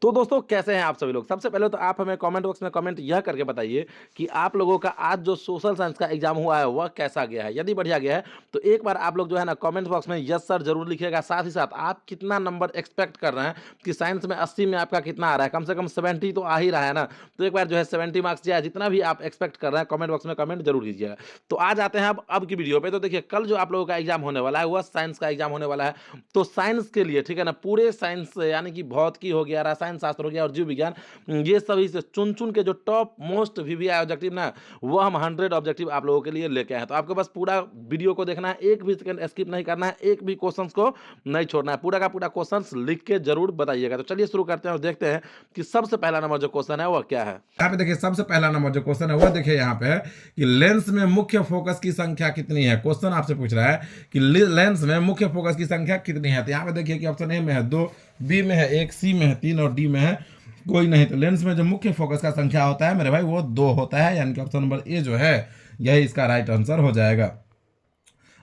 तो दोस्तों कैसे हैं आप सभी लोग? सबसे पहले तो आप हमें कमेंट बॉक्स में कमेंट यह करके बताइए कि आप लोगों का आज जो सोशल साइंस का एग्जाम हुआ है वह कैसा गया है? यदि बढ़िया गया है तो एक बार आप लोग जो है ना कमेंट बॉक्स में यस सर ज़रूर लिखिएगा। साथ ही साथ आप कितना नंबर एक्सपेक्ट कर रहे हैं कि साइंस में 80 में आपका कितना आ रहा है? कम से कम 70 तो आ ही रहा है ना? तो एक बार जो है 70 मार्क्स या जितना भी आप एक्सपेक्ट कर रहे हैं कमेंट बॉक्स में कमेंट ज़रूर कीजिएगा। तो आज आते हैं अब की वीडियो पे। तो देखिए कल जो आप लोगों का एग्जाम होने वाला है वह साइंस का एग्जाम होने वाला है। तो साइंस के लिए ठीक है ना पूरे साइंस यानी कि भौतिकी हो गया, रसायन शास्त्र हो गया और जीव विज्ञान, ये सभी से चुन-चुन के जो टॉप मोस्ट वीवीआई ऑब्जेक्टिव ना वो हम 100 ऑब्जेक्टिव आप लोगों के लिए लेके आए हैं। तो आपको बस पूरा वीडियो को देखना है, एक भी सेकंड स्किप नहीं करना है, एक भी क्वेश्चंस को नहीं छोड़ना है। पूरा का पूरा क्वेश्चंस लिख के ज़रूर बताइएगा। तो चलिए शुरू करते हैं और देखते हैं कि सबसे पहला नंबर जो क्वेश्चन है वो क्या है? यहाँ पे देखिए सबसे पहला नंबर जो क्वेश्चन है वो देखिए यहाँ पे है कि लेंस में मुख्य फोकस की संख्या कितनी है। क्वेश्चन आपसे पूछ रहा है कि लेंस में मुख्य फोकस की संख्या कितनी है। तो यहाँ पे देखिए कि ऑप्शन ए में है 2, बी में है 1, सी में है 3 और डी में है कोई नहीं। तो लेंस में जो मुख्य फोकस का संख्या होता है मेरे भाई वो 2 होता है, यानी कि ऑप्शन नंबर ए जो है यही इसका राइट आंसर हो जाएगा।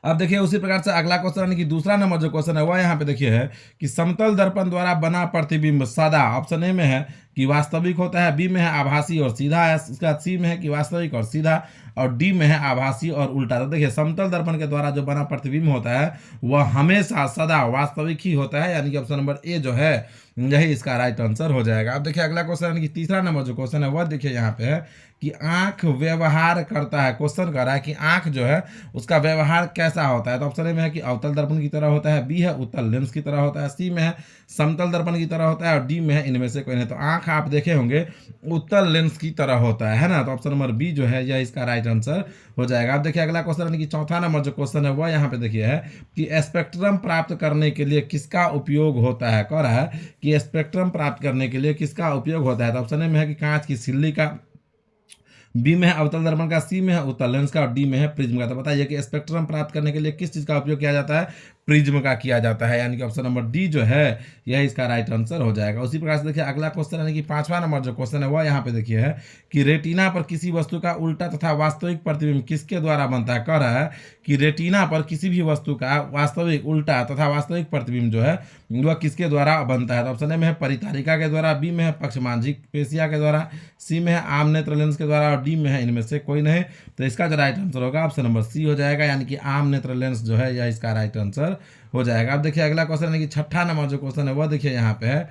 अब देखिए उसी प्रकार से अगला क्वेश्चन यानी कि दूसरा नंबर जो क्वेश्चन है वह यहाँ पे देखिए है कि समतल दर्पण द्वारा बना प्रतिबिंब सदा, ऑप्शन ए में है कि वास्तविक होता है, बी में है आभासी और सीधा है, इसका सी में है कि वास्तविक और सीधा, और डी में है आभासी और उल्टा। तो देखिए समतल दर्पण के द्वारा जो बना प्रतिबिंब होता है वह हमेशा सदा वास्तविक ही होता है, यानी कि ऑप्शन नंबर ए जो है यही इसका राइट आंसर हो जाएगा। अब देखिए अगला क्वेश्चन यानी कि तीसरा नंबर जो क्वेश्चन है वह देखिए यहाँ पे है कि आंख व्यवहार करता है। क्वेश्चन कर रहा है कि आंख जो है उसका व्यवहार कैसा होता है। तो ऑप्शन ए में है कि अवतल दर्पण की तरह होता है, बी है उत्तल लेंस की तरह होता है, सी में है समतल दर्पण की तरह होता है और डी में है इनमें से कोई नहीं। तो आंख आप देखे होंगे उत्तल लेंस की तरह होता है ना। तो ऑप्शन नंबर बी जो है यह इसका राइट आंसर हो जाएगा। अब देखिए अगला क्वेश्चन यानी कि चौथा नंबर जो क्वेश्चन है वह यहाँ पे देखिए है कि स्पेक्ट्रम प्राप्त करने के लिए किसका उपयोग होता है। कह रहा है कि स्पेक्ट्रम प्राप्त करने के लिए किसका उपयोग होता है। तो ऑप्शन ए में है कि कांच की सिल्ली का, बी में है अवतल दर्पण का, सी में है उत्तल लेंस का और डी में है प्रिज्म का। तो बताइए कि स्पेक्ट्रम प्राप्त करने के लिए किस चीज का उपयोग किया जाता है। प्रिज्म का किया जाता है, यानी कि ऑप्शन नंबर डी जो है यह इसका राइट आंसर हो जाएगा। उसी प्रकार से देखिए अगला क्वेश्चन यानी कि पांचवा नंबर जो क्वेश्चन है वह यहाँ पे देखिए है कि रेटिना पर किसी वस्तु का उल्टा तथा वास्तविक प्रतिबिंब किसके द्वारा बनता है। कह रहा है कि रेटिना पर किसी भी वस्तु का वास्तविक उल्टा तथा वास्तविक प्रतिबिंब जो है वह किसके द्वारा बनता है। तो ऑप्शन ए में है परितारिका के द्वारा, बी में है पक्षमांजिक पेशिया के द्वारा, सी में है आम नेत्र लेंस के द्वारा और डी में है इनमें से कोई नहीं। तो इसका जो राइट आंसर होगा ऑप्शन नंबर सी हो जाएगा, यानी कि आम नेत्र लेंस जो है यह इसका राइट आंसर हो जाएगा। अब देखिए अगला क्वेश्चन यानी कि छठा नंबर जो क्वेश्चन है वह देखिए यहाँ पे है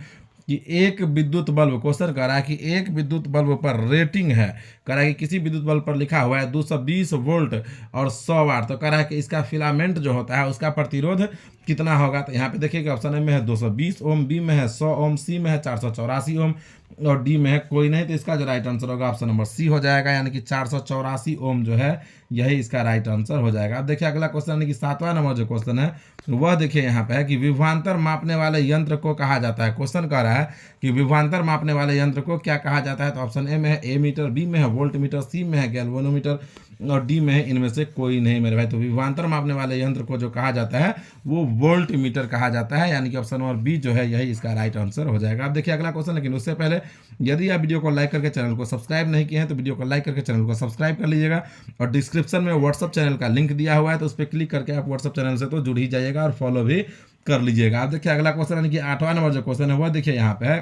कि एक विद्युत बल्ब, क्वेश्चन कर रहा है कि एक विद्युत बल्ब पर रेटिंग है। कह रहा है कि किसी विद्युत बल्ब पर लिखा हुआ है 220 वोल्ट और 100 वाट। तो कह रहा है कि इसका फिलामेंट जो होता है उसका प्रतिरोध कितना होगा। तो यहाँ पे देखिए कि ऑप्शन ए में है 220 ओम, बी में है 100 ओम, सी में है 484 ओम और डी में है कोई नहीं। तो इसका जो राइट आंसर होगा ऑप्शन नंबर सी हो जाएगा, यानी कि 484 ओम जो है यही इसका राइट आंसर हो जाएगा। अब देखिए अगला क्वेश्चन यानी कि सातवां नंबर जो क्वेश्चन है वह देखिए यहाँ पे है कि विभवांतर मापने वाले यंत्र को कहा जाता है। क्वेश्चन कह रहा है कि विभवांतर मापने वाले यंत्र को क्या कहा जाता है। तो ऑप्शन ए में है ए मीटर, बी में है वोल्ट मीटर, सी में है गैल्वेनोमीटर और डी में है इनमें से कोई नहीं मेरे भाई। तो विभवांतर मापने वाले यंत्र को जो कहा जाता है वो वोल्ट मीटर कहा जाता है, यानी कि ऑप्शन नंबर बी जो है यही इसका राइट आंसर हो जाएगा। अब देखिए अगला क्वेश्चन, लेकिन उससे पहले यदि आप वीडियो को लाइक करके चैनल को सब्सक्राइब नहीं किए हैं तो वीडियो को लाइक करके चैनल को सब्सक्राइब कर लीजिएगा और डिस्क्रिप्शन में व्हाट्सअप चैनल का लिंक दिया हुआ है तो उस पर क्लिक करके आप व्हाट्सअप चैनल से तो जुड़ ही जाइएगा और फॉलो भी कर लीजिएगा। अब देखिए अगला क्वेश्चन यानी कि आठवां नंबर जो क्वेश्चन है वह देखिए यहाँ पे है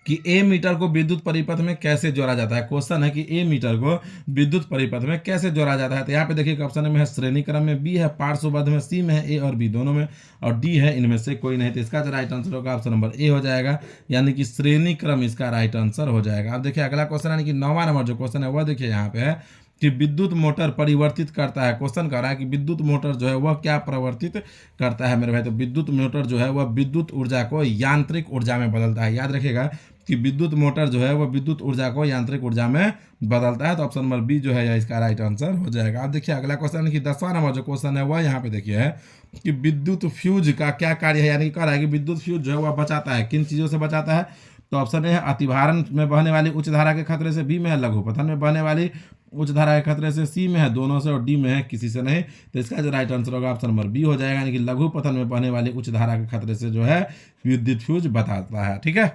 कि ए मीटर को विद्युत परिपथ में कैसे जोड़ा जाता है। क्वेश्चन है कि ए मीटर को विद्युत परिपथ में कैसे जोड़ा जाता है। तो यहाँ पे देखिए ऑप्शन में है श्रेणी क्रम में, बी है पार्श्वबद्ध में, सी में है ए और बी दोनों में और डी है इनमें से कोई नहीं। तो इसका जो राइट आंसर होगा ऑप्शन नंबर ए हो जाएगा, यानी कि श्रेणी क्रम इसका राइट आंसर हो जाएगा। अब देखिए अगला क्वेश्चन यानी कि 9वां नंबर जो क्वेश्चन है वह देखिए यहाँ पे है कि विद्युत मोटर परिवर्तित करता है। क्वेश्चन कर रहा है कि विद्युत मोटर जो है वह क्या परिवर्तित करता है मेरे भाई। तो विद्युत मोटर जो है वह विद्युत ऊर्जा को यांत्रिक ऊर्जा में बदलता है। याद रखिएगा कि विद्युत मोटर जो है वह विद्युत ऊर्जा को यांत्रिक ऊर्जा में बदलता है। तो ऑप्शन नंबर बी जो है यह इसका राइट आंसर हो जाएगा। अब देखिए अगला क्वेश्चन कि 10वां नंबर जो क्वेश्चन है वह यहाँ पे देखिए है कि विद्युत फ्यूज का क्या कार्य है, यानी कि कह रहा है कि विद्युत फ्यूज जो है वह बचाता है, किन चीज़ों से बचाता है। तो ऑप्शन ए है अतिभारण में बहने वाली उच्च धारा के खतरे से, बी में है लघुपथन में बहने वाली उच्च धारा के खतरे से, सी में है दोनों से और डी में है किसी से नहीं। तो इसका जो राइट आंसर होगा ऑप्शन नंबर बी हो जाएगा, यानी कि लघुपथन में बहने वाली उच्च धारा के खतरे से जो है विद्युत फ्यूज बताता है। ठीक है।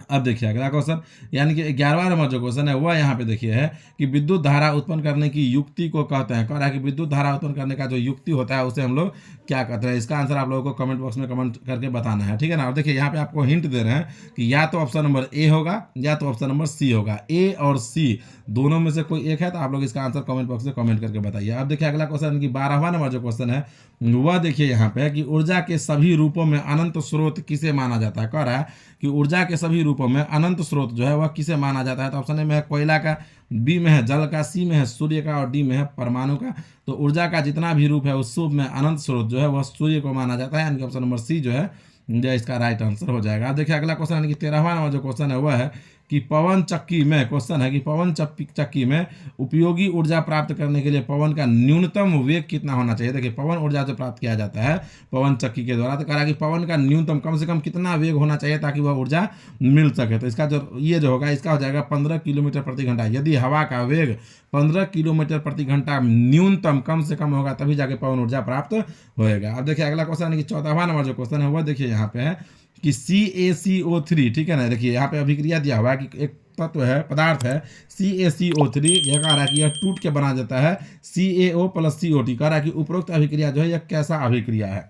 अब देखिए अगला क्वेश्चन, यानी कि 11वां नंबर जो क्वेश्चन है वह यहाँ पे देखिए है कि विद्युत धारा उत्पन्न करने की युक्ति को कहते हैं। कह रहा है कि विद्युत धारा उत्पन्न करने का जो युक्ति होता है उसे हम लोग क्या कहते हैं। इसका आंसर आप लोगों को कमेंट बॉक्स में कमेंट करके बताना है, ठीक है ना। और देखिए यहाँ पे आपको हिंट दे रहे हैं कि या तो ऑप्शन नंबर ए होगा या तो ऑप्शन नंबर सी होगा। ए और सी दोनों में से कोई एक है, तो आप लोग इसका आंसर कमेंट बॉक्स में कमेंट करके बताइए। अब देखिए अगला क्वेश्चन की 12वां नंबर जो क्वेश्चन है वह देखिए यहाँ पे है कि ऊर्जा के सभी रूपों में अनंत स्रोत किसे माना जाता है। कह रहा है कि ऊर्जा के सभी रूपों में अनंत स्रोत जो है वह किसे माना जाता है। तो ऑप्शन ए में है कोयला का, बी में है जल का, सी में है सूर्य का और डी में है परमाणु का। तो ऊर्जा का जितना भी रूप है उस रूप में अनंत स्रोत जो है वह सूर्य को माना जाता है, यानी कि ऑप्शन नंबर सी जो है इसका राइट आंसर हो जाएगा। अब देखिए अगला क्वेश्चन यानी कि 13वां नंबर जो क्वेश्चन है वह है कि पवन चक्की में, क्वेश्चन है कि पवन चक्की में उपयोगी ऊर्जा प्राप्त करने के लिए पवन का न्यूनतम वेग कितना होना चाहिए। देखिए पवन ऊर्जा जो प्राप्त किया जाता है पवन चक्की के द्वारा, तो कह रहा है कि पवन का न्यूनतम कम से कम कितना वेग होना चाहिए ताकि वह ऊर्जा मिल सके। तो इसका जो ये जो होगा इसका हो जाएगा 15 किलोमीटर प्रति घंटा। यदि हवा का वेग 15 किलोमीटर प्रति घंटा न्यूनतम कम से कम होगा तभी जाके पवन ऊर्जा प्राप्त होएगा। अब देखिए अगला क्वेश्चन है कि 14वां नंबर जो क्वेश्चन है वह देखिए यहाँ पे है कि CaCO3, ठीक है ना। देखिए यहाँ पे अभिक्रिया दिया हुआ है कि एक तत्व है, पदार्थ है CaCO3, यह कह रहा है कि यह टूट के बना जाता है CaO + CO2। कह रहा है कि उपरोक्त अभिक्रिया जो है यह कैसा अभिक्रिया है।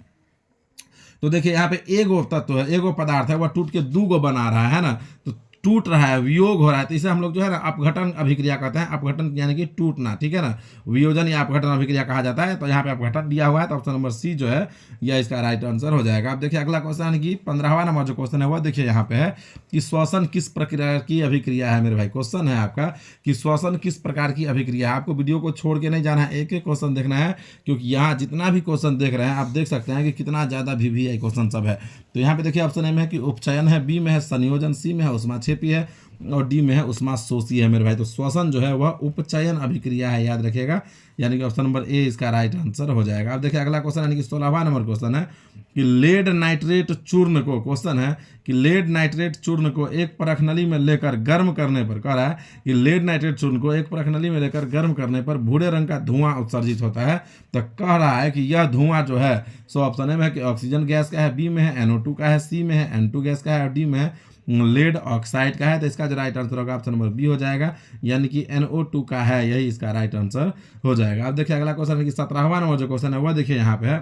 तो देखिए यहाँ पे एगो तत्व है, एगो पदार्थ है, वह टूट के दू गो बना रहा है ना, तो टूट रहा है, वियोग हो रहा है, तो इसे हम लोग जो है ना अपघटन अभिक्रिया कहते हैं। अपघटन यानी कि टूटना, ठीक है ना। वियोजन या अपघटन अभिक्रिया कहा जाता है। तो यहाँ पे अपघटन दिया हुआ है, तो ऑप्शन नंबर सी जो है यह इसका राइट आंसर हो जाएगा। अब देखिए अगला क्वेश्चन है कि 15वां नंबर जो क्वेश्चन है वह देखिए यहाँ पे है कि श्वसन किस प्रक्रिया की अभिक्रिया है। मेरे भाई क्वेश्चन है आपका कि श्वसन किस प्रकार की अभिक्रिया है। आपको वीडियो को छोड़ के नहीं जाना है, एक एक क्वेश्चन देखना है, क्योंकि यहाँ जितना भी क्वेश्चन देख रहे हैं आप देख सकते हैं कि कितना ज़्यादा VVI क्वेश्चन सब है। तो यहाँ पे देखिए ऑप्शन ए में है कि उपचयन है, बी में है संयोजन, सी में है उष्माक्षेपी है और डी में है उष्माशोषी है मेरे भाई। तो श्वसन जो है वह उपचयन अभिक्रिया है, याद रखिएगा, यानी कि ऑप्शन नंबर ए इसका राइट आंसर हो जाएगा। अब देखिए अगला क्वेश्चन यानी कि 16वां नंबर क्वेश्चन है कि लेड नाइट्रेट चूर्ण को, क्वेश्चन है कि लेड नाइट्रेट चूर्ण को एक परखनली में लेकर गर्म करने पर, कह रहा है कि लेड नाइट्रेट चूर्ण को एक परखनली में लेकर गर्म करने पर भूरे रंग का धुआं उत्सर्जित होता है। तो कह रहा है कि यह धुआं जो है सो ऑप्शन ए में है कि ऑक्सीजन गैस का है, बी में है NO2 का है, सी में है N2 गैस का है और डी में है लेड ऑक्साइड का है। तो इसका जो राइट आंसर होगा ऑप्शन नंबर बी हो जाएगा, यानी कि NO2 का है, यही इसका राइट आंसर हो जाएगा। अब देखिए अगला क्वेश्चन है कि 17वां नंबर जो क्वेश्चन है वह देखिए यहाँ पे है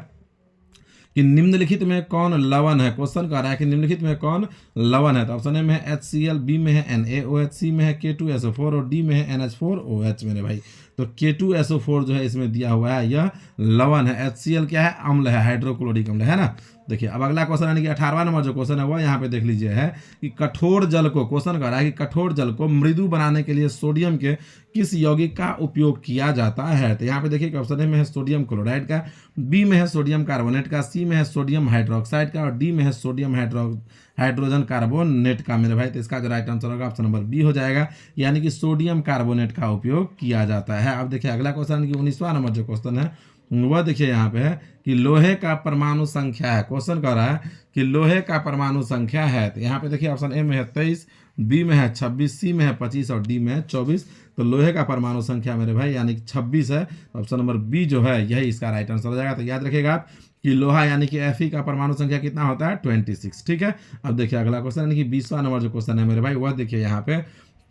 कि निम्नलिखित में कौन लवण है। क्वेश्चन कह रहा है कि निम्नलिखित में कौन लवण है। तो ऑप्शन ए में है HCl, बी में है NaOH, सी में है K2SO4 और डी में है NH4OH मेरे भाई। तो K2SO4 जो है इसमें दिया हुआ है यह लवण है। HCl क्या है, अम्ल है, हाइड्रोक्लोरिक अम्ल है ना। देखिए अब अगला क्वेश्चन यानी कि 18वां नंबर जो क्वेश्चन है वह यहाँ पे देख लीजिए है कि कठोर जल को, क्वेश्चन कर रहा है कि कठोर जल को मृदु बनाने के लिए सोडियम के किस यौगिक का उपयोग किया जाता है। तो यहाँ पे देखिए कि ऑप्शन ए में है सोडियम क्लोराइड का, बी में है सोडियम कार्बोनेट का, सी में है सोडियम हाइड्रोक्साइड का और डी में है सोडियम हाइड्रोजन कार्बोनेट का मेरे भाई। तो इसका जो राइट आंसर होगा ऑप्शन नंबर बी हो जाएगा, यानी कि सोडियम कार्बोनेट का उपयोग किया जाता है। अब देखिए अगला क्वेश्चन कि 19वां नंबर जो क्वेश्चन है वह देखिए यहाँ पे है कि लोहे का परमाणु संख्या है। क्वेश्चन कह रहा है कि लोहे का परमाणु संख्या है। तो यहाँ पे देखिए ऑप्शन ए में है 23, बी में है 26, सी में है 25 और डी में है 24। तो लोहे का परमाणु संख्या मेरे भाई यानी कि 26 है। ऑप्शन नंबर बी जो है यही इसका राइट आंसर हो जाएगा। तो याद रखिएगा आप कि लोहा यानी कि Fe का परमाणु संख्या कितना होता है 26, ठीक है। अब देखिए अगला क्वेश्चन यानी कि 20वां नंबर जो क्वेश्चन है मेरे भाई वह देखिए यहाँ पे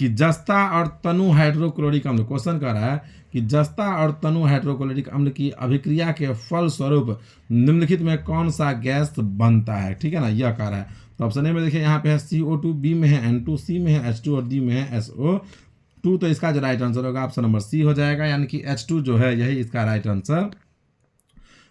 कि जस्ता और तनु हाइड्रोक्लोरिक अम्ल, क्वेश्चन कर रहा है कि जस्ता और तनु हाइड्रोक्लोरिक अम्ल की अभिक्रिया के फल स्वरूप निम्नलिखित में कौन सा गैस बनता है, ठीक है ना, यह कह रहा है। तो ऑप्शन ए में देखिए यहाँ पे है CO2, बी में है N2, सी में है H2 और डी में है SO2। तो इसका जो राइट आंसर होगा ऑप्शन नंबर सी हो जाएगा, यानी कि H2 जो है यही इसका राइट आंसर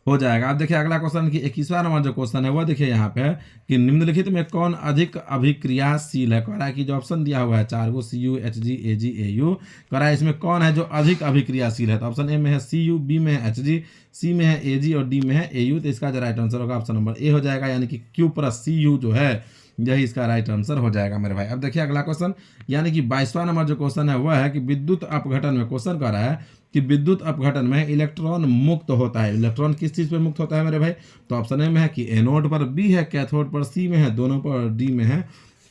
हो जाएगा। अब देखिए अगला क्वेश्चन की 21वां नंबर जो क्वेश्चन है वह देखिए यहाँ पे है कि निम्नलिखित में कौन अधिक अभिक्रियाशील है। कह रहा है कि जो ऑप्शन दिया हुआ है 4 गो Cu, Hg, Ag, Au, कह रहा है इसमें कौन है जो अधिक अभिक्रियाशील है। तो ऑप्शन ए में है Cu, बी में है Hg, सी में है Ag और डी में है Au। तो इसका जो राइट आंसर होगा ऑप्शन नंबर ए हो जाएगा, यानी कि Q + Cu जो है यही इसका राइट आंसर हो जाएगा मेरे भाई। अब देखिए अगला क्वेश्चन यानी कि 22वां नंबर जो क्वेश्चन है वह है कि विद्युत अपघटन में, क्वेश्चन कर रहा है कि विद्युत अपघटन में इलेक्ट्रॉन मुक्त होता है। इलेक्ट्रॉन किस चीज पे मुक्त होता है मेरे भाई। तो ऑप्शन ए में है कि एनोड पर, बी है कैथोड पर, सी में है दोनों पर, डी में है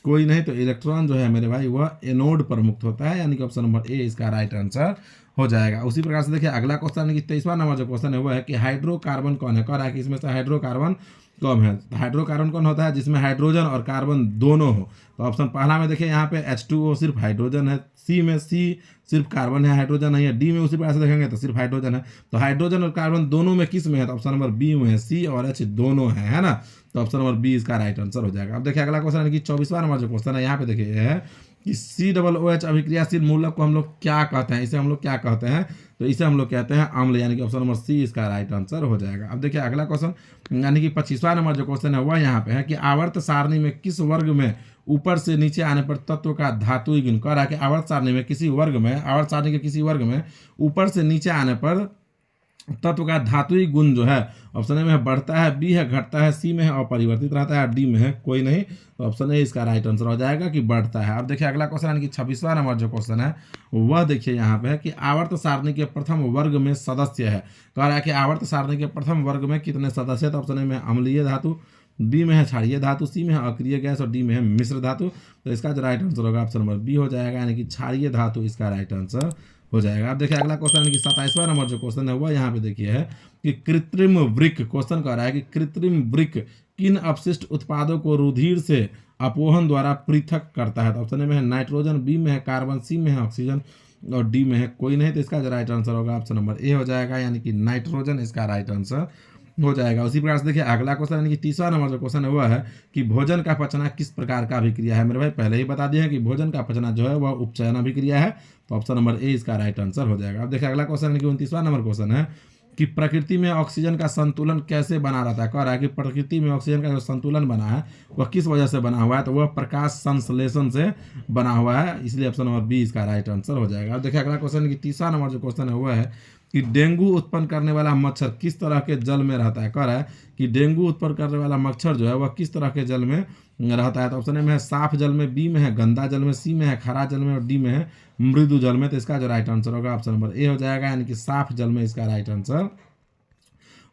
कोई नहीं। तो इलेक्ट्रॉन जो है मेरे भाई वह एनोड पर मुक्त होता है, यानी कि ऑप्शन नंबर ए इसका राइट आंसर हो जाएगा। उसी प्रकार से देखिए अगला क्वेश्चन कि 23वां नंबर जो क्वेश्चन है वो है कि हाइड्रोकार्बन कौन है। कह रहा है कि इसमें से हाइड्रोकार्बन कौन है। तो हाइड्रोकार्बन कौन होता है, जिसमें हाइड्रोजन और कार्बन दोनों हो। तो ऑप्शन पहला में देखिए यहाँ पे H2O सिर्फ हाइड्रोजन है, सी में सी सिर्फ कार्बन है, हाइड्रोजन नहीं है, डी में उसी प्रकार से देखेंगे तो सिर्फ हाइड्रोजन है। तो हाइड्रोजन और कार्बन दोनों में किस में है, तो ऑप्शन नंबर बी में है, सी और एच दोनों है ना। तो ऑप्शन नंबर बी इसका राइट आंसर हो जाएगा। अब देखिए अगला क्वेश्चन है कि 24वां नंबर जो क्वेश्चन है यहाँ पे देखिए है कि COOH अभिक्रियाशील मूलक को हम लोग क्या कहते हैं, इसे हम लोग क्या कहते हैं, तो इसे हम लोग कहते हैं अम्ल, यानी कि ऑप्शन नंबर सी इसका राइट आंसर हो जाएगा। अब देखिए अगला क्वेश्चन यानी कि 25वां नंबर जो क्वेश्चन है वह यहाँ पे है कि आवर्त सारणी में किस वर्ग में ऊपर से नीचे आने पर तत्व का धातुई गुण। कह रहा है कि आवर्त सारणी में किसी वर्ग में, आवर्त सारणी के किसी वर्ग में ऊपर से नीचे आने पर तत्व का धातुई गुण जो है ऑप्शन ए में है बढ़ता है, बी है घटता है, सी में है अपरिवर्तित रहता है, डी में है कोई नहीं। तो ऑप्शन ए इसका राइट आंसर हो जाएगा कि बढ़ता है। अब देखिए अगला क्वेश्चन यानी कि 26वां नंबर जो क्वेश्चन है वह देखिए यहाँ पे है कि आवर्त सारणी के प्रथम वर्ग में सदस्य है। कह रहा है कि आवर्त सारणी के प्रथम वर्ग में कितने सदस्य है। तो ऑप्शन ए में अम्लीय धातु, बी में है क्षारीय धातु, सी में है अक्रिय गैस और डी में है मिश्र धातु। तो इसका जो राइट आंसर होगा ऑप्शन नंबर बी हो जाएगा, यानी कि क्षारीय धातु इसका राइट आंसर हो जाएगा। अब देखिए अगला क्वेश्चन कि 27वां नंबर जो क्वेश्चन है वह यहाँ पे देखिए है कि कृत्रिम वृक्क, क्वेश्चन कह रहा है कि कृत्रिम वृक्क किन अपशिष्ट उत्पादों को रुधिर से अपोहन द्वारा पृथक करता है। तो ऑप्शन ए में है नाइट्रोजन, बी में है कार्बन, सी में है ऑक्सीजन और डी में है कोई नहीं। तो इसका जो राइट आंसर होगा ऑप्शन नंबर ए हो जाएगा, यानी कि नाइट्रोजन इसका राइट आंसर हो जाएगा। उसी प्रकार से देखिए अगला क्वेश्चन यानी कि 30वां नंबर जो क्वेश्चन है वह है कि भोजन का पचना किस प्रकार का अभिक्रिया है। मेरे भाई पहले ही बता दिए हैं कि भोजन का पचना जो है वह उपचयन अभिक्रिया है। तो ऑप्शन नंबर ए इसका राइट आंसर हो जाएगा। अब देखिए अगला क्वेश्चन यानी कि 29वां नंबर क्वेश्चन है कि प्रकृति में ऑक्सीजन का संतुलन कैसे बना रहता है। कह रहा है कि प्रकृति में ऑक्सीजन का जो संतुलन बना है वह किस वजह से बना हुआ है, तो वह प्रकाश संश्लेषण से बना हुआ है, इसलिए ऑप्शन नंबर बी इसका राइट आंसर हो जाएगा। अब देखिए अगला क्वेश्चन कि 30वां नंबर जो क्वेश्चन है वह है कि डेंगू उत्पन्न करने वाला मच्छर किस तरह के जल में रहता है। कह रहा है कि डेंगू उत्पन्न करने वाला मच्छर जो है वह किस तरह के जल में रहता है। तो ऑप्शन ए में है साफ जल में, बी में है गंदा जल में, सी में है खारा जल में और डी में है मृदु जल में। तो इसका जो राइट आंसर होगा ऑप्शन नंबर ए हो जाएगा, यानी कि साफ जल में इसका राइट आंसर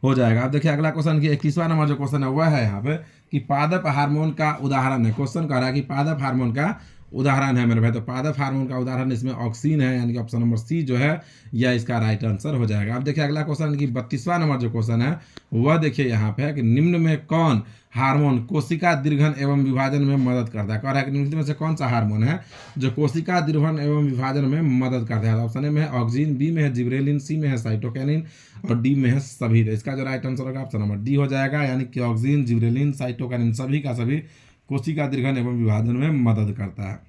हो जाएगा। अब देखिए अगला क्वेश्चन कि 31वां नंबर जो क्वेश्चन है वह है यहाँ पे कि पादप हार्मोन का उदाहरण है। क्वेश्चन कह रहा है कि पादप हार्मोन का उदाहरण है मेरे भाई। तो पादप हार्मोन का उदाहरण इसमें ऑक्सीन है, यानी कि ऑप्शन नंबर सी जो है यह इसका राइट आंसर हो जाएगा। अब देखिए अगला क्वेश्चन कि 32वां नंबर जो क्वेश्चन है वह देखिए यहाँ पे है कि निम्न में कौन हार्मोन कोशिका दीर्घन एवं विभाजन में मदद करता है। कह रहा है कि निम्न में से कौन सा हार्मोन है जो कोशिका दीर्घन एवं विभाजन में मदद करता है। ऑप्शन ए में है ऑक्सीन, बी में है जिब्रेलिन, सी में है साइटोकिनिन और डी में है सभी। तो इसका जो राइट आंसर होगा ऑप्शन नंबर डी हो जाएगा, यानी कि ऑक्सीन, जिब्रेलिन, साइटोकिनिन सभी का सभी कोशिका दीर्घन एवं विभाजन में मदद करता है।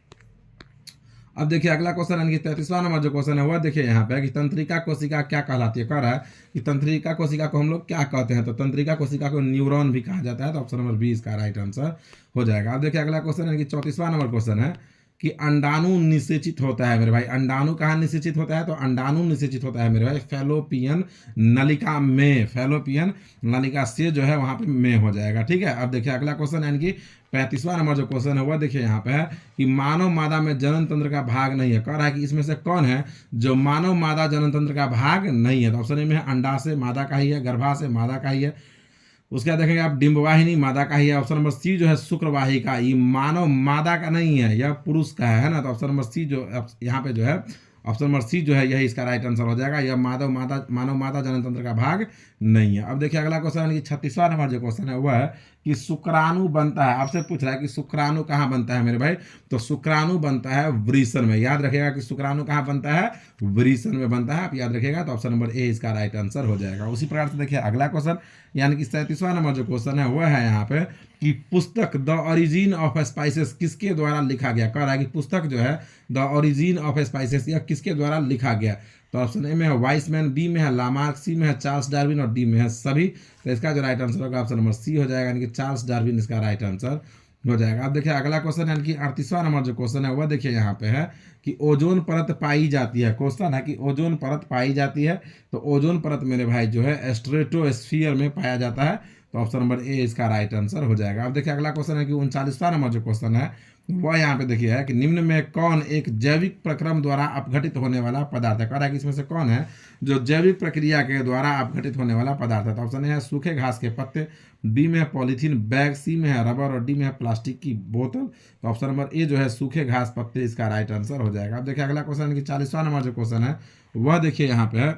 अब देखिए अगला क्वेश्चन यानी कि 33वां नंबर जो क्वेश्चन है वह देखिए यहाँ पे कि तंत्रिका कोशिका क्या कहलाती है। कह रहा है कि तंत्रिका कोशिका को हम लोग क्या कहते हैं। तो तंत्रिका कोशिका को न्यूरॉन भी कहा जाता है। तो ऑप्शन नंबर बी इसका राइट आंसर हो जाएगा। अब देखिए अगला क्वेश्चन यानी कि 34वां नंबर क्वेश्चन है कि अंडाणु निषेचित होता है मेरे भाई। अंडाणु कहाँ निषेचित होता है, तो अंडाणु निषेचित होता है मेरे भाई फैलोपियन नलिका में, फैलोपियन नलिका से जो है वहाँ पे में हो जाएगा। ठीक है। अब देखिए अगला क्वेश्चन यानी कि 35वां नंबर जो क्वेश्चन है वह देखिए यहाँ पे है कि मानव मादा में जनन तंत्र का भाग नहीं है। कह रहा है कि इसमें से कौन है जो मानव मादा जनन तंत्र का भाग नहीं है। तो ऑप्शन ए में है अंडा से मादा का ही है, गर्भा से मादा का ही है, उसके बाद देखेंगे आप डिम्बवाहिनी मादा का ही है। ऑप्शन नंबर सी जो है शुक्रवाहिका, ये मानव मादा का नहीं है, यह पुरुष का है ना। तो ऑप्शन नंबर सी जो यहाँ पे जो है ऑप्शन नंबर सी जो है यही इसका राइट आंसर हो जाएगा। यह मानव मादा जनन तंत्र का भाग नहीं है। अब देखिए अगला क्वेश्चन यानी कि 36वां नंबर जो क्वेश्चन है वह है कि शुक्राणु बनता है। आपसे पूछ रहा है कि शुक्राणु कहाँ बनता है मेरे भाई। तो शुक्राणु बनता है वृषण में। याद रखिएगा कि शुक्राणु कहाँ बनता है, वृषण में बनता है। आप याद रखिएगा। तो ऑप्शन नंबर ए इसका राइट आंसर हो जाएगा। उसी प्रकार से देखिए अगला क्वेश्चन यानी कि 37वां नंबर जो क्वेश्चन है वह है यहाँ पे कि पुस्तक द ओरिजिन ऑफ स्पाइसेस किसके द्वारा लिखा गया। कह रहा है कि पुस्तक जो है द ओरिजिन ऑफ स्पाइसेस यह किसके द्वारा लिखा गया। तो ऑप्शन ए में है वाइसमैन, बी में है लामार्क, सी में है चार्ल्स डार्विन और डी में है सभी। तो इसका जो राइट आंसर होगा ऑप्शन नंबर सी हो जाएगा, यानी कि चार्ल्स डार्विन इसका राइट आंसर हो जाएगा। अब देखिए अगला क्वेश्चन यानी कि 38वां नंबर जो क्वेश्चन है वह देखिए यहाँ पे है कि ओजोन परत पाई जाती है। क्वेश्चन है कि ओजोन परत पाई जाती है। तो ओजोन परत मेरे भाई जो है स्ट्रेटोस्फीयर में पाया जाता है। तो ऑप्शन नंबर ए इसका राइट आंसर हो जाएगा। अब देखिए अगला क्वेश्चन है कि 39वां नंबर जो क्वेश्चन है वह यहाँ पे देखिए है कि निम्न में कौन एक जैविक प्रक्रम द्वारा अपघटित होने वाला पदार्थ है। कह रहा है कि इसमें से कौन है जो जैविक प्रक्रिया के द्वारा अपघटित होने वाला पदार्थ है। तो ऑप्शन ए है सूखे घास के पत्ते, बी में है पॉलीथीन बैग, सी में है रबर और डी में है प्लास्टिक की बोतल। तो ऑप्शन नंबर ए जो है सूखे घास पत्ते इसका राइट आंसर हो जाएगा। अब देखिए अगला क्वेश्चन की 40वां नंबर जो क्वेश्चन है वह देखिए यहाँ पे है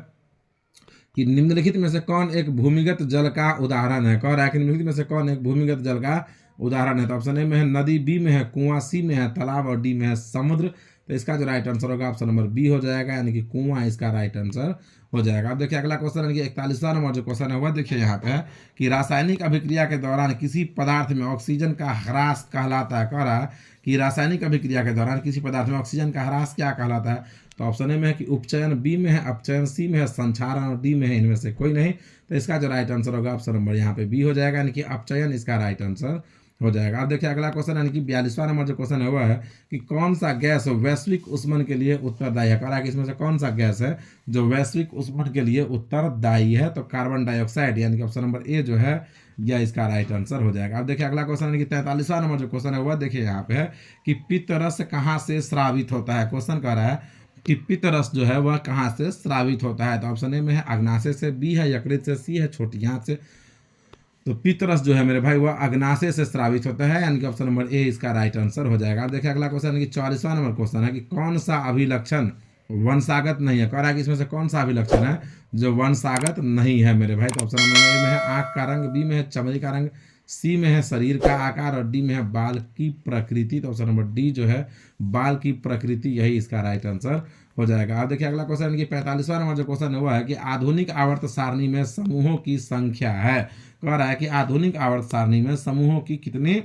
कि निम्नलिखित में से कौन एक भूमिगत जल का उदाहरण है। कह रहा है कि निम्नलिखित में से कौन एक भूमिगत जल का उदाहरण है। तो ऑप्शन ए में है नदी, बी में है कुआं, सी में है तालाब और डी में है समुद्र। तो इसका जो राइट आंसर होगा ऑप्शन नंबर बी हो जाएगा, यानी कि कुआं इसका राइट आंसर हो जाएगा। अब देखिए अगला क्वेश्चन है कि 41वां नंबर जो क्वेश्चन है वह देखिए यहाँ पे है कि रासायनिक अभिक्रिया के दौरान किसी पदार्थ में ऑक्सीजन का ह्रास कहलाता है। कह रहा है कि रासायनिक अभिक्रिया के दौरान किसी पदार्थ में ऑक्सीजन का ह्रास क्या कहलाता है। तो ऑप्शन ए में है कि उपचयन, बी में है अपचयन, सी में है संचारण और डी में है इनमें से कोई नहीं। तो इसका जो राइट आंसर होगा ऑप्शन नंबर यहाँ पे बी हो जाएगा, यानी कि अपचयन इसका राइट आंसर हो जाएगा। अब देखिए अगला क्वेश्चन यानी कि 42वां नंबर जो क्वेश्चन है वह है कि कौन सा गैस वैश्विक ऊष्मन के लिए उत्तरदायी है। कह रहा है कि इसमें से कौन सा गैस है जो वैश्विक ऊष्मन के लिए उत्तरदायी है। तो कार्बन डाइऑक्साइड, यानी कि ऑप्शन नंबर ए जो है यह इसका राइट आंसर हो जाएगा। अब देखिए अगला क्वेश्चन है कि 43वां नंबर जो क्वेश्चन है वह देखिए यहाँ पे है कि पित्तरस कहाँ से स्रावित होता है। क्वेश्चन कह रहा है कि पित्तरस जो है वह कहाँ से स्रावित होता है। तो ऑप्शन ए में है अग्नाशय से, बी है यकृत से, सी है छोटी आंत से। तो पित्तरस जो है मेरे भाई वह अग्नाशय से स्रावित होता है, यानी कि ऑप्शन नंबर ए इसका राइट आंसर हो जाएगा। अब देखिए अगला क्वेश्चन है कि 44वां नंबर क्वेश्चन है कि कौन सा अभिलक्षण वंशागत नहीं है। कह रहा है कि इसमें से कौन सा अभिलक्षण है जो वंशागत नहीं है मेरे भाई। तो ऑप्शन नंबर ए में है आंख का रंग, बी में है चमड़ी का रंग, सी में है शरीर का आकार और डी में है बाल की प्रकृति। तो ऑप्शन नंबर डी जो है बाल की प्रकृति यही इसका राइट आंसर हो जाएगा। अब देखिए अगला क्वेश्चन कि 45वां नंबर जो क्वेश्चन है वो है कि आधुनिक आवर्त सारणी में समूहों की संख्या है। कह रहा है कि आधुनिक आवर्त सारणी में समूहों की कितनी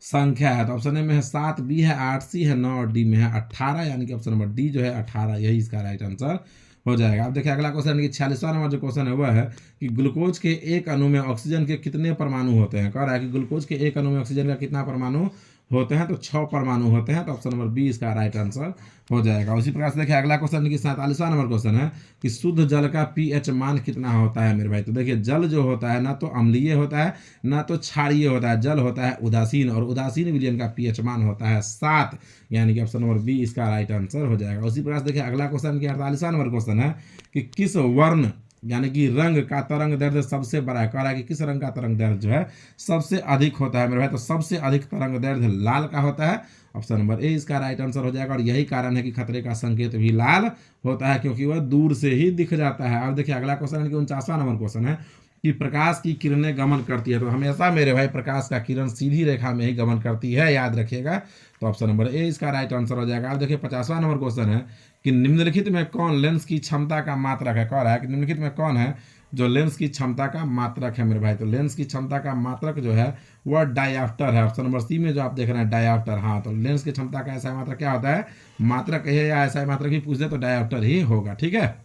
संख्या है। तो ऑप्शन ए में है 7, बी है 8, सी है 9 और डी में है 18, यानी कि ऑप्शन नंबर डी जो है 18 यही इसका राइट आंसर हो जाएगा। अब देखिए अगला क्वेश्चन कि 46वां नंबर जो क्वेश्चन है वह है कि ग्लूकोज के एक अणु में ऑक्सीजन के कितने परमाणु होते हैं। कह रहा है कि ग्लूकोज के एक अणु में ऑक्सीजन का कितना परमाणु होते हैं। तो 6 परमाणु होते हैं। तो ऑप्शन नंबर बी इसका राइट आंसर हो जाएगा। उसी प्रकार से देखिए अगला क्वेश्चन कि 47वां नंबर क्वेश्चन है कि शुद्ध जल का पीएच मान कितना होता है मेरे भाई। तो देखिए जल जो होता है ना तो अम्लीय होता है ना तो क्षारीय होता है, जल होता है उदासीन, और उदासीन विलयन का पीएच मान होता है 7, यानी कि ऑप्शन नंबर बी इसका राइट आंसर हो जाएगा। उसी प्रकार से देखिए अगला क्वेश्चन की 48वां नंबर क्वेश्चन है कि किस वर्ण यानी कि रंग का तरंग दैर्ध्य सबसे बड़ा है। कह रहा है कि किस रंग का तरंग दैर्ध्य जो है सबसे अधिक होता है मेरे भाई। तो सबसे अधिक तरंग दैर्ध्य लाल का होता है। ऑप्शन नंबर ए इसका राइट आंसर हो जाएगा, और यही कारण है कि खतरे का संकेत भी लाल होता है क्योंकि वह दूर से ही दिख जाता है। अब देखिए अगला क्वेश्चन है कि 49वां नंबर क्वेश्चन है कि प्रकाश की किरणें गमन करती है। तो हमेशा मेरे भाई प्रकाश का किरण सीधी रेखा में ही गमन करती है, याद रखिएगा। तो ऑप्शन नंबर ए इसका राइट आंसर हो जाएगा। अब देखिए 50वां नंबर क्वेश्चन है कि निम्नलिखित में कौन लेंस की क्षमता का मात्रक है। कह रहा है कि निम्नलिखित में कौन है जो लेंस की क्षमता का मात्रक है मेरे भाई। तो लेंस की क्षमता का मात्रक जो है वह डायऑप्टर है। ऑप्शन नंबर सी में जो आप देख रहे हैं डायऑप्टर। हाँ, तो लेंस की क्षमता का ऐसा मात्रक क्या होता है, मात्रक है या ऐसा मात्रक ही पूछ दे तो डायऑप्टर ही होगा, ठीक है।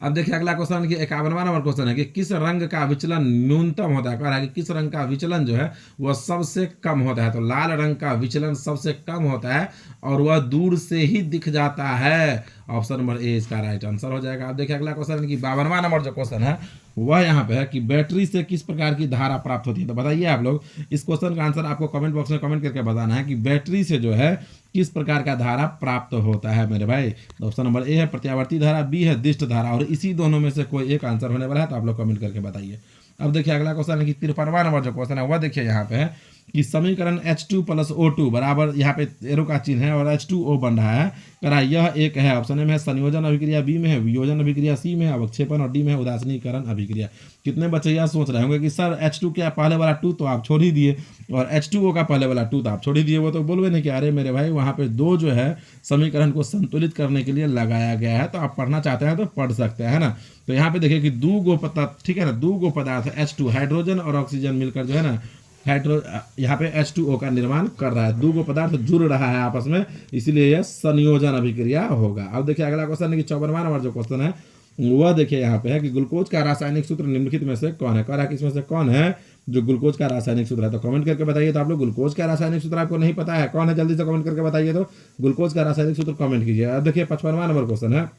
अब देखिए अगला क्वेश्चन कि 51वां नंबर क्वेश्चन है कि किस रंग का विचलन न्यूनतम होता है। कह रहा है कि किस रंग का विचलन जो है वह सबसे कम होता है। तो लाल रंग का विचलन सबसे कम होता है और वह दूर से ही दिख जाता है। ऑप्शन नंबर ए इसका राइट आंसर हो जाएगा। अब देखिए अगला क्वेश्चन कि 52वां नंबर जो क्वेश्चन है वह यहाँ पे है कि बैटरी से किस प्रकार की धारा प्राप्त होती है। तो बताइए आप लोग, इस क्वेश्चन का आंसर आपको कमेंट बॉक्स में कमेंट करके बताना है कि बैटरी से जो है किस प्रकार का धारा प्राप्त होता है मेरे भाई। तो ऑप्शन नंबर ए है प्रत्यावर्ती धारा, बी है दिष्ट धारा, और इसी दोनों में से कोई एक आंसर होने वाला है। तो आप लोग कमेंट करके बताइए। अब देखिए अगला क्वेश्चन है कि 53वां नंबर जो क्वेश्चन है वह देखिए यहाँ पे है कि समीकरण H2 + O2 बराबर, यहाँ पे एरो का चिन्ह है और H2O बन रहा है। कह रहा है यह एक है। ऑप्शन में है संयोजन अभिक्रिया, बी में है वियोजन अभिक्रिया, सी में है अवक्षेपण और डी में है उदासीनीकरण अभिक्रिया। कितने बच्चे यह सोच रहे होंगे कि सर H2 क्या पहले वाला 2 तो आप छोड़ ही दिए, और H2O का पहले वाला 2 तो आप छोड़ ही दिए। वो तो बोलवे नहीं कि अरे मेरे भाई वहाँ पे 2 जो है समीकरण को संतुलित करने के लिए लगाया गया है। तो आप पढ़ना चाहते हैं तो पढ़ सकते हैं ना। तो यहाँ पे देखिए कि 2 गो पदार्थ, ठीक है ना, 2 गो पदार्थ H2 हाइड्रोजन और ऑक्सीजन मिलकर जो है ना यहाँ पे H2O का निर्माण कर रहा है। 2 गो पदार्थ जुड़ रहा है आपस में, इसीलिए यह संयोजन अभिक्रिया होगा। अब देखिए अगला क्वेश्चन है कि 54वां नंबर जो क्वेश्चन है वह देखिए यहाँ पे है कि ग्लूकोज का रासायनिक सूत्र निम्नलिखित में से कौन है। कह रहा है कि इसमें से कौन है जो ग्लूकोज का रासायनिक सूत्र है। तो कमेंट करके बताइए। तो आप लोग ग्लूकोज का रासायनिक सूत्र आपको नहीं पता है, कौन है जल्दी से कमेंट करके बताइए। तो ग्लूकोज का रासायनिक सूत्र कमेंट कीजिए। अब देखिए 55वां नंबर क्वेश्चन है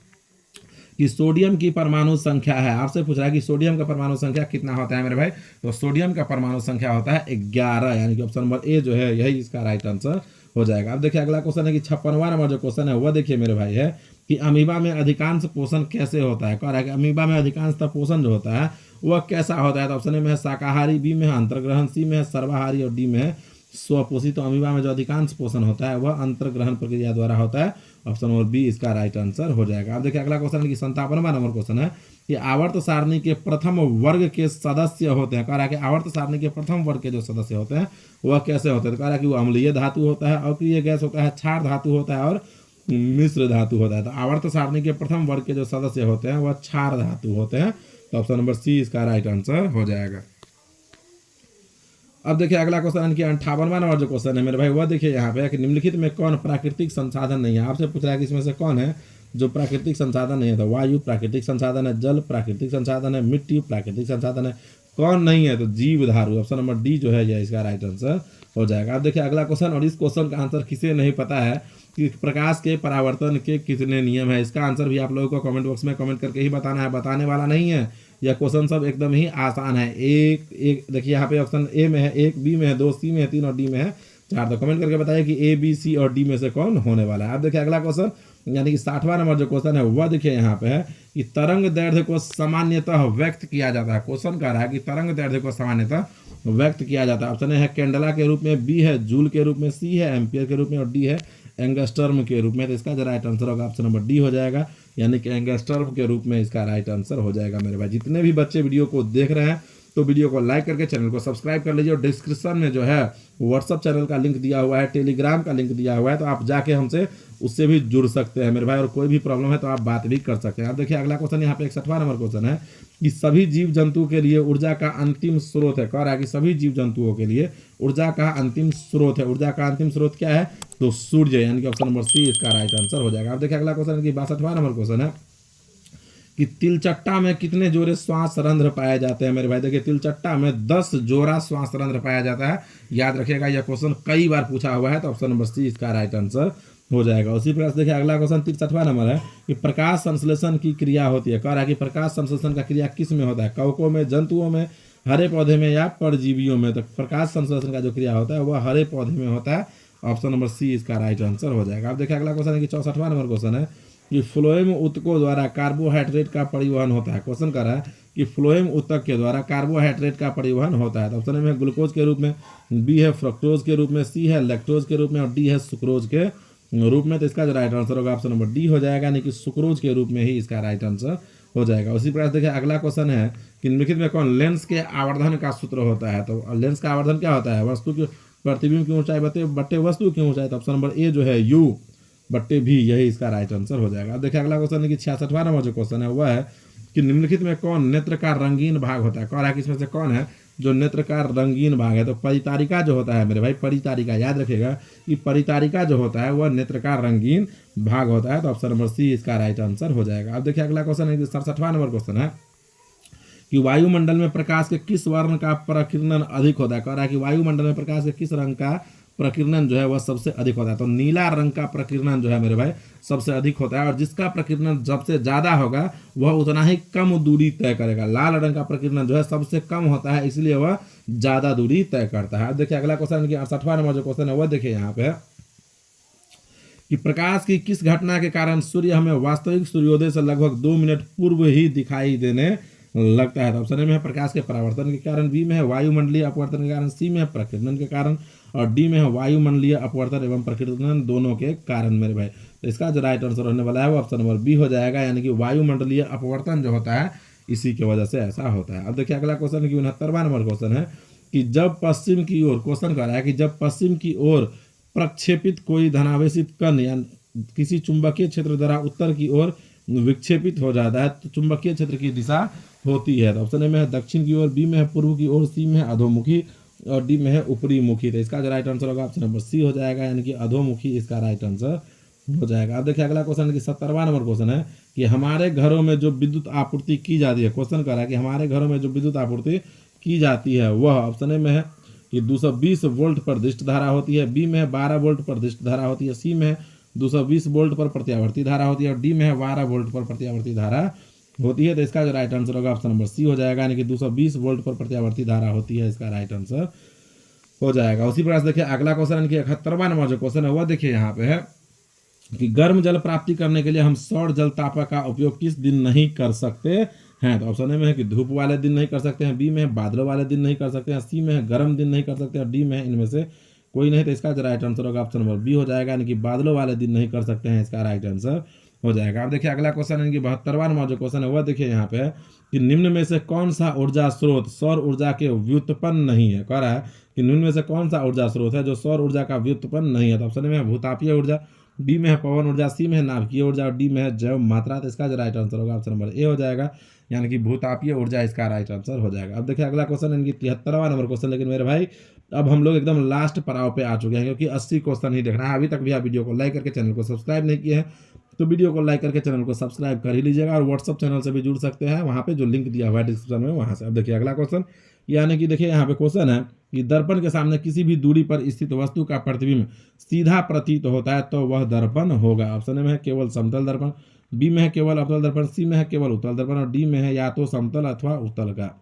कि सोडियम की परमाणु संख्या है, आपसे पूछ रहा है कि सोडियम का परमाणु संख्या कितना होता है मेरे भाई, तो सोडियम का परमाणु संख्या होता है 11, यानी कि ऑप्शन नंबर ए जो है यही इसका राइट आंसर हो जाएगा। अब देखिए अगला क्वेश्चन है कि 56वां नंबर जो क्वेश्चन है वह देखिए मेरे भाई है कि अमीबा में अधिकांश पोषण कैसे होता है। कह रहा है कि अमीबा में अधिकांशतः पोषण जो होता है वह कैसा होता है, तो ऑप्शन ए में है शाकाहारी, बी में है अंतर्ग्रहण, सी में है सर्वाहारी और डी में है स्वपोषी। तो अमीबा में जो अधिकांश पोषण होता है वह अंतर्ग्रहण प्रक्रिया द्वारा होता है, ऑप्शन नंबर बी इसका राइट आंसर हो जाएगा। अब देखिए अगला क्वेश्चन है कि 57वां नंबर क्वेश्चन है कि आवर्त सारणी के प्रथम वर्ग के सदस्य होते हैं। कह रहा है कि आवर्त सारणी के प्रथम वर्ग के जो सदस्य होते हैं वह कैसे होते हैं, तो कह रहा है कि वो अम्लीय धातु होता है, अक्रिय गैस होता है, क्षार धातु होता है और मिश्र धातु होता है। तो आवर्त सारणी के प्रथम वर्ग के जो सदस्य होते हैं वह क्षार धातु होते हैं, तो ऑप्शन नंबर सी इसका राइट आंसर हो जाएगा। अब देखिए अगला क्वेश्चन कि 58वां नंबर जो क्वेश्चन है मेरे भाई वह देखिए यहाँ पे कि निम्नलिखित में कौन प्राकृतिक संसाधन नहीं है। आपसे पूछ रहा है कि इसमें से कौन है जो प्राकृतिक संसाधन नहीं है, तो वायु प्राकृतिक संसाधन है, जल प्राकृतिक संसाधन है, मिट्टी प्राकृतिक संसाधन है, कौन नहीं है, तो जीव धातु, ऑप्शन नंबर डी जो है यह इसका राइट आंसर हो जाएगा। अब देखिए अगला क्वेश्चन, और इस क्वेश्चन का आंसर किसे नहीं पता है कि प्रकाश के परावर्तन के कितने नियम है, इसका आंसर भी आप लोगों को कमेंट बॉक्स में कमेंट करके ही बताना है, बताने वाला नहीं है। यह क्वेश्चन सब एकदम ही आसान है। एक देखिए यहाँ पे ऑप्शन ए में है 1, बी में है 2, सी में है 3 और डी में है 4। तो कमेंट करके बताइए कि ए, बी, सी और डी में से कौन होने वाला है। अब देखिए अगला क्वेश्चन यानी कि 60वां नंबर जो क्वेश्चन है वह देखिए यहाँ पे है कि तरंग दैर्ध्य को सामान्यतः व्यक्त किया जाता है। क्वेश्चन कह रहा है कि तरंग दैर्ध्य को सामान्यतः व्यक्त किया जाता है। ऑप्शन ए है कैंडला के रूप में, बी है जूल के रूप में, सी है एम्पियर के रूप में और डी है एंगस्टर्म के रूप में। तो इसका जो राइट आंसर होगा ऑप्शन नंबर डी हो जाएगा, यानी कि एंगस्टर्म के रूप में इसका राइट आंसर हो जाएगा मेरे भाई। जितने भी बच्चे वीडियो को देख रहे हैं तो वीडियो को लाइक करके चैनल को सब्सक्राइब कर लीजिए और डिस्क्रिप्शन में जो है व्हाट्सअप चैनल का लिंक दिया हुआ है, टेलीग्राम का लिंक दिया हुआ है, तो आप जाके हमसे उससे भी जुड़ सकते हैं मेरे भाई, और कोई भी प्रॉब्लम है तो आप बात भी कर सकते हैं। अब देखिए अगला क्वेश्चन यहाँ पे 61वां नंबर क्वेश्चन है कि सभी जीव जंतु के लिए ऊर्जा का अंतिम स्रोत है। कह रहा है कि सभी जीव जंतुओं के लिए ऊर्जा का अंतिम स्रोत है। ऊर्जा का अंतिम स्रोत क्या है, तो सूर्य, यानी कि ऑप्शन नंबर सी इसका राइट आंसर हो जाएगा। अब देखिए अगला क्वेश्चन की 62वां नंबर क्वेश्चन है कि तिलचट्टा में कितने जोड़े श्वास रंध्र पाए जाते हैं मेरे भाई। देखिए तिलचट्टा में 10 जोड़ा श्वास रंध्र पाया जाता है। याद रखिएगा यह क्वेश्चन कई बार पूछा हुआ है, तो ऑप्शन नंबर सी इसका राइट आंसर हो जाएगा। उसी प्रकार से देखिए अगला क्वेश्चन 63वां नंबर है कि प्रकाश संश्लेषण की क्रिया होती है। कह रहा है कि प्रकाश संश्लेषण का क्रिया किस में होता है, कवकों में, जंतुओं में, हरे पौधे में या परजीवियों में। तो प्रकाश संश्लेषण का जो क्रिया होता है वह हरे पौधे में होता है, ऑप्शन नंबर सी इसका राइट आंसर हो जाएगा। अब देखिए अगला क्वेश्चन है कि 64वां नंबर क्वेश्चन है कि फ्लोएम ऊतकों द्वारा कार्बोहाइड्रेट का परिवहन होता है। क्वेश्चन कर रहा है कि फ्लोएम ऊतक के द्वारा कार्बोहाइड्रेट का परिवहन होता है। तो ऑप्शन में है ग्लूकोज के रूप में, बी है फ्रक्टोज के रूप में, सी है लैक्टोज के रूप में और डी है सुक्रोज के रूप में। तो इसका जो राइट आंसर होगा ऑप्शन नंबर डी हो जाएगा, यानी कि सुक्रोज के रूप में ही इसका राइट आंसर हो जाएगा। उसी प्रकार देखिए अगला क्वेश्चन है कि निम्नलिखित में कौन लेंस के आवर्धन का सूत्र होता है। तो लेंस का आवर्धन क्या होता है, वस्तु की प्रतिबिंब की ऊंचाई बटे वस्तु की ऊंचाई। तो ऑप्शन नंबर ए जो है यू बट्टे भी, यही इसका राइट आंसर हो जाएगा। अब देखिए अगला क्वेश्चन है कि 66वां नंबर जो क्वेश्चन है वह है कि निम्नलिखित में कौन नेत्र का रंगीन भाग होता है। कह रहा है कि इसमें से कौन है जो नेत्र का रंगीन भाग है। तो परितारिका जो होता है मेरे भाई, परितारिका याद रखिएगा कि परितारिका जो होता है वह नेत्र का रंगीन भाग होता है, तो ऑप्शन नंबर सी इसका राइट आंसर हो जाएगा। अब देखिए अगला क्वेश्चन है कि 67वां नंबर क्वेश्चन है कि वायुमंडल में प्रकाश के किस वर्ण का प्रकीर्णन अधिक होता है। कह रहा है कि वायुमंडल में प्रकाश के किस रंग का प्रकीर्णन जो है वह सबसे अधिक होता है। तो नीला रंग का प्रकीर्णन जो है मेरे भाई सबसे अधिक होता है, और जिसका प्रकीर्णन सबसे ज्यादा होगा वह उतना ही कम दूरी तय करेगा। लाल रंग का प्रकीर्णन जो है सबसे कम होता है, इसलिए वह ज्यादा दूरी तय करता है। अब देखिए अगला क्वेश्चन 68वां नंबर जो क्वेश्चन है वह देखिए यहाँ पे कि प्रकाश की किस घटना के कारण सूर्य हमें वास्तविक सूर्योदय से लगभग 2 मिनट पूर्व ही दिखाई देने लगता है। तो ऑप्शन ए में है प्रकाश के परावर्तन के कारण, बी में है वायुमंडलीय अपवर्तन के कारण, सी में है प्रकीर्णन के कारण और डी में है वायुमंडलीय अपवर्तन एवं प्रकीर्णन दोनों के कारण मेरे भाई। तो इसका जो राइट आंसर होने वाला है वो ऑप्शन नंबर बी हो जाएगा, यानी कि वायुमंडलीय अपवर्तन जो होता है इसी की वजह से ऐसा होता है। अब देखिए अगला क्वेश्चन की 69वां नंबर क्वेश्चन है कि जब पश्चिम की ओर, क्वेश्चन कर रहा है कि जब पश्चिम की ओर प्रक्षेपित कोई धनावेशित कण या किसी चुंबकीय क्षेत्र द्वारा उत्तर की ओर विक्षेपित हो जाता है तो चुंबकीय क्षेत्र की दिशा होती है। तो ऑप्शन ए में है दक्षिण की ओर, बी में है पूर्व की ओर, सी में है अधोमुखी और डी में है ऊपरी मुखी। तो इसका जो राइट आंसर होगा ऑप्शन नंबर सी हो जाएगा, यानी कि अधोमुखी इसका राइट आंसर हो जाएगा। अब देखिए अगला क्वेश्चन की 70वां नंबर क्वेश्चन है कि हमारे घरों में जो विद्युत आपूर्ति की जाती है। क्वेश्चन कर रहा है कि हमारे घरों में जो विद्युत आपूर्ति की जाती है वह ऑप्शन ए में है कि 220 वोल्ट पर दृष्ट धारा होती है, बी में है 12 वोल्ट पर दृष्ट धारा होती है, सी में 220 वोल्ट पर प्रत्यावर्ती धारा होती है, और डी में है 12 वोल्ट पर प्रत्यावर्ती धारा होती है। तो इसका जो राइट आंसर होगा ऑप्शन नंबर सी हो जाएगा, यानी कि 220 वोल्ट पर प्रत्यावर्ती धारा होती है, इसका राइट आंसर हो जाएगा। उसी प्रकार से देखिए अगला क्वेश्चन, यानी कि 71वां नंबर जो क्वेश्चन है वह देखिए यहाँ पे है कि गर्म जल प्राप्ति करने के लिए हम सौर जल तापक का उपयोग किस दिन नहीं कर सकते हैं। तो ऑप्शन ए में है कि धूप वाले दिन नहीं कर सकते हैं, बी में है बादलों वाले दिन नहीं कर सकते हैं, सी में है गर्म दिन नहीं कर सकते हैं, डी में है इनमें से कोई नहीं। तो इसका जो राइट आंसर होगा ऑप्शन नंबर बी हो जाएगा, यानी कि बादलों वाले दिन नहीं कर सकते हैं, इसका राइट आंसर हो जाएगा। अब देखिए अगला क्वेश्चन, यानी कि 72वां नंबर जो क्वेश्चन है वह देखिए यहाँ पे है कि निम्न में से कौन सा ऊर्जा स्रोत सौर ऊर्जा के व्युत्पन्न नहीं है। कह रहा है कि निम्न में से कौन सा ऊर्जा स्रोत है जो सौर ऊर्जा का व्युत्पन्न नहीं है। तो ऑप्शन में है भूतापीय ऊर्जा, बी में है पवन ऊर्जा, सी में है नाभिकीय ऊर्जा, और डी में है जैव मात्रा। तो इसका जो राइट आंसर होगा ऑप्शन नंबर ए हो जाएगा, यानी कि भूतापीय ऊर्जा इसका राइट आंसर हो जाएगा। अब देखिए अगला क्वेश्चन, यानी कि 73वां नंबर क्वेश्चन। लेकिन मेरे भाई अब हम लोग एकदम लास्ट पड़ाव पे आ चुके हैं, क्योंकि 80 क्वेश्चन ही देखना है। अभी तक भी आप वीडियो को लाइक करके चैनल को सब्सक्राइब नहीं किए हैं तो वीडियो को लाइक करके चैनल को सब्सक्राइब कर ही लीजिएगा, और व्हाट्सअप चैनल से भी जुड़ सकते हैं, वहाँ पे जो लिंक दिया हुआ है डिस्क्रिप्शन में वहाँ से। अब देखिए अगला क्वेश्चन, यानी कि देखिए यहाँ पे क्वेश्चन है कि दर्पण के सामने किसी भी दूरी पर स्थित वस्तु का प्रतिबिंब सीधा प्रतीत होता है तो वह दर्पण होगा। ऑप्शन में है केवल समतल दर्पण, बी में है केवल अवतल दर्पण, सी में है केवल उत्तल दर्पण, और डी में है या तो समतल अथवा उत्तल का।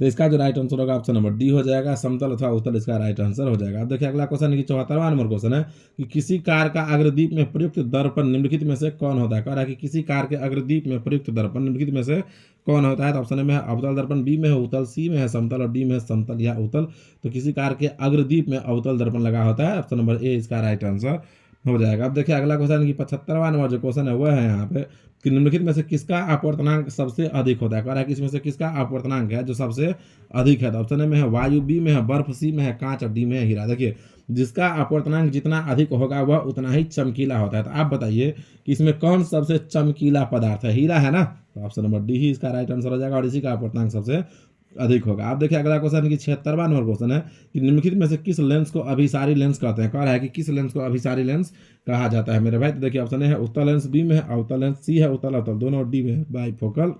तो इसका जो राइट आंसर होगा ऑप्शन नंबर डी हो जाएगा, समतल अथवा उत्तल इसका राइट आंसर हो जाएगा। अब देखिए अगला क्वेश्चन है कि 74वां नंबर क्वेश्चन है कि किसी कार का अग्रदीप में प्रयुक्त दर्पण निम्नलिखित में से कौन होता है। कह रहा है कि किसी कार के अग्रदीप में प्रयुक्त दर्पण निम्नलिखित में से कौन होता है। तो ऑप्शन में है अवतल दर्पण, बी में है उत्तल, सी में है समतल, और डी में है समतल या उत्तल। तो किसी कार के अग्रदीप में अवतल दर्पण लगा होता है, ऑप्शन नंबर ए इसका राइट आंसर हो जाएगा। अब देखिए अगला क्वेश्चन की 75वां नंबर जो क्वेश्चन है वह है यहाँ पे कि निम्नलिखित में से किसका अपवर्तनांक सबसे अधिक होता है। कह रहा है कि इसमें से किसका अपवर्तनांक है जो सबसे अधिक है। तो ऑप्शन में है वायु, बी में है बर्फ, सी में है कांच, और डी में है हीरा। देखिए जिसका अपवर्तनांक जितना अधिक होगा वह उतना ही चमकीला होता है। तो आप बताइए कि इसमें कौन सबसे चमकीला पदार्थ है। हीरा है ना, तो ऑप्शन नंबर डी ही इसका राइट आंसर हो जाएगा, और इसी का अपवर्तनांक सबसे अधिक होगा। आप देखिए अगला क्वेश्चन की 76वां नंबर क्वेश्चन है कि निम्नलिखित में से किस लेंस को अभिसारी लेंस कहते हैं। कह रहा है कि किस लेंस को अभिसारी लेंस कहा जाता है मेरे भाई। तो देखिए ऑप्शन है उत्तल लेंस, बी में है अवतल लेंस, सी है उत्तल अवतल दोनों, और डी में है बाइफोकल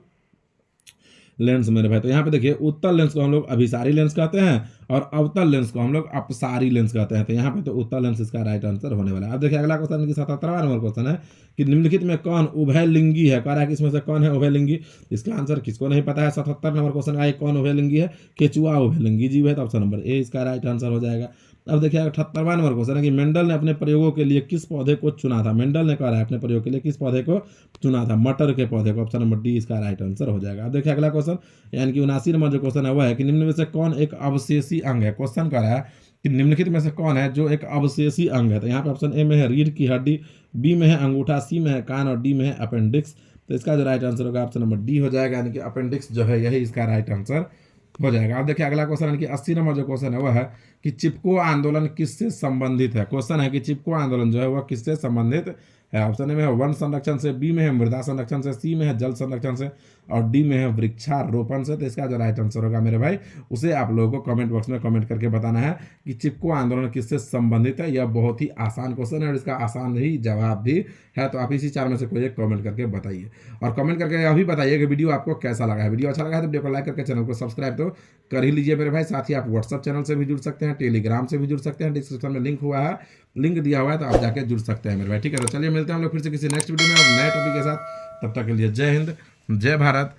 लेंस मेरे भाई। तो यहाँ पे देखिए उत्तल लेंस को हम लोग अभिसारी लेंस कहते हैं, और अवतल लेंस को हम लोग अपसारी लेंस कहते हैं। तो यहाँ पे तो उत्तल लेंस इसका राइट आंसर होने वाला है। अब देखिए अगला क्वेश्चन की 77वां नंबर क्वेश्चन है कि निम्नलिखित में कौन उभयलिंगी है। कह रहा है कि इसमें से कौन है उभयलिंगी। इसका आंसर किसको नहीं पता है। 77 नंबर क्वेश्चन का कौन उभयलिंगी है, केचुआ उभयलिंगी जीव है। तो ऑप्शन नंबर ए इसका राइट आंसर हो जाएगा। अब देखिए 78वां नंबर क्वेश्चन है कि मेंडल ने अपने प्रयोगों के लिए किस पौधे को चुना था। मेंडल ने कह रहा है अपने प्रयोग के लिए किस पौधे को चुना था, मटर के पौधे को। ऑप्शन नंबर डी इसका राइट आंसर हो जाएगा। अब देखिए अगला क्वेश्चन, यानी कि 79 नंबर जो क्वेश्चन है वह है कि निम्न में से कौन एक अवशेषी अंग है। क्वेश्चन कह रहा है कि निम्नलिखित में से कौन है जो एक अवशेषी अंग है। तो यहाँ पे ऑप्शन ए में है रीढ़ की हड्डी, बी में है अंगूठा, सी में है कान, और डी में है अपेंडिक्स। तो इसका जो राइट आंसर होगा ऑप्शन नंबर डी हो जाएगा, यानी कि अपेंडिक्स जो है यही इसका राइट आंसर हो जाएगा। अब देखिए अगला क्वेश्चन, यानी कि 80 नंबर जो क्वेश्चन है वह है कि चिपको आंदोलन किससे संबंधित है। क्वेश्चन है कि चिपको आंदोलन जो है वह किससे संबंधित है। ऑप्शन में है वन संरक्षण से, बी में है मृदा संरक्षण से, सी में है जल संरक्षण से, और डी में है वृक्षारोपण से। तो इसका जो राइट आंसर होगा मेरे भाई उसे आप लोगों को कमेंट बॉक्स में कमेंट करके बताना है कि चिपको आंदोलन किससे संबंधित है। यह बहुत ही आसान क्वेश्चन है और इसका आसान ही जवाब भी है। तो आप इसी 4 में से कोई एक कमेंट करके बताइए, और कमेंट करके यह भी बताइए कि वीडियो आपको कैसा लगा है। वीडियो अच्छा लगा है तो वीडियो को लाइक करके चैनल को सब्सक्राइब तो कर ही लीजिए मेरे भाई। साथ ही आप व्हाट्सअप चैनल से भी जुड़ सकते हैं, टेलीग्राम से भी जुड़ सकते हैं, डिस्क्रिप्शन में लिंक दिया हुआ है तो आप जाके जुड़ सकते हैं मेरे भाई। ठीक है, तो चलिए मिलते हैं हम लोग फिर से किसी नेक्स्ट वीडियो में और नए टॉपिक के साथ। तब तक के लिए जय हिंद, जय भारत,